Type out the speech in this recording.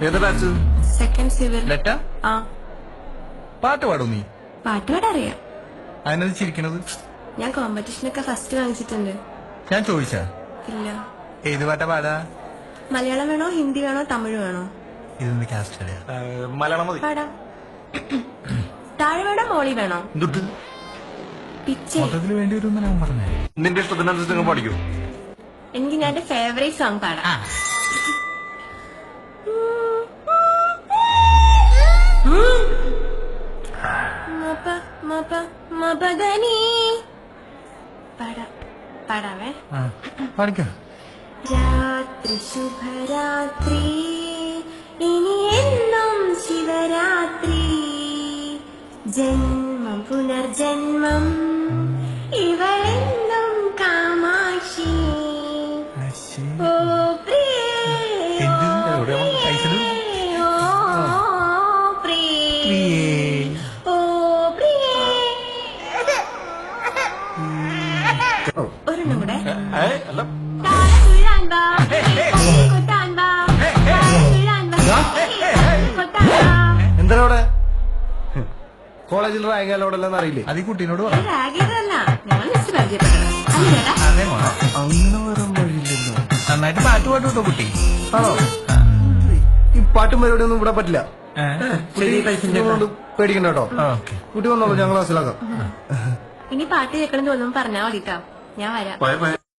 ഏത് batch? Second civil. ലെറ്റ ആ പാട്ട് പാടും നീ? പാട്ട് പാടറിയാം. അതിനത് ചിരിക്കണത്? ഞാൻ കോമ്പറ്റീഷനൊക്കെ ഫസ്റ്റ് വാങ്ങിച്ചിട്ടുണ്ട്. ഞാൻ ചോദിച്ചാ ഇല്ല. ഏത് പാട്ടാ പാടാ? മലയാളം വേണോ, ഹിന്ദി വേണോ, തമിഴ് വേണോ? ഇതൊന്ന് കാസ്റ്റ് മലയാളം മതി. പാടാം. താഴെ വേണോ, മോളി വേണോ? എന്തുട്ട് പിച്ചേ. മൊത്തത്തിൽ വേണ്ടി വരും ഞാൻ പറഞ്ഞേ. നിന്റെ ഇഷ്ടത്തിനനുസരിച്ച് നിങ്ങൾ പഠിക്കൂ. എനിക്ക് ഞാൻ എന്റെ ഫേവറേറ്റ് സോങ് പാടാം. മപ മപ മപദനി. പാടാവേ. പഠിക്ക. രാത്രി ശുഭരാത്രി, ഇനി എന്നും ശിവരാത്രി. ജന്മം പുനർജന്മം, ഇവളെന്നും കാമാക്ഷി. ഓ പ്രിയേ, ഓ പ്രിയേ, ഓ പ്രിയേ. ഒരെണ്ണം കൂടെ. അല്ല താഴെ വാ, കൊട്ടാൻ വാ, കൊട്ടാൻ വാ. എന്താ അവിടെ കോളേജിൽ റാഗാലോടെല്ലാം അറിയില്ലേ? അത് ഈ കുട്ടീനോട് പറ. റാഗിയതല്ല, ഞങ്ങൾ മിസ് പരിചയപ്പെട്ടത്. അല്ലേ ചേട്ടാ? അതെ മോളെ. അങ്ങനെ വരാൻ വഴിയില്ലല്ലോ. നന്നായിട്ട് പാട്ട് പാട്ടു കേട്ടോ കുട്ടി. ആണോ? ഈ പാട്ടും പരിപാടിയൊന്നും ഇവിടെ പറ്റില്ല. കൊണ്ട് പേടിക്കണ്ട കേട്ടോ. ഓക്കെ. കുട്ടി വന്നോളൂ, ഞങ്ങൾ ക്ലാസ്സിലാക്കാം. ഇനി പാട്ട് കേൾക്കണം തോന്നുമ്പോ പറഞ്ഞാ മതിട്ടോ, ഞാൻ വരാം. പോയ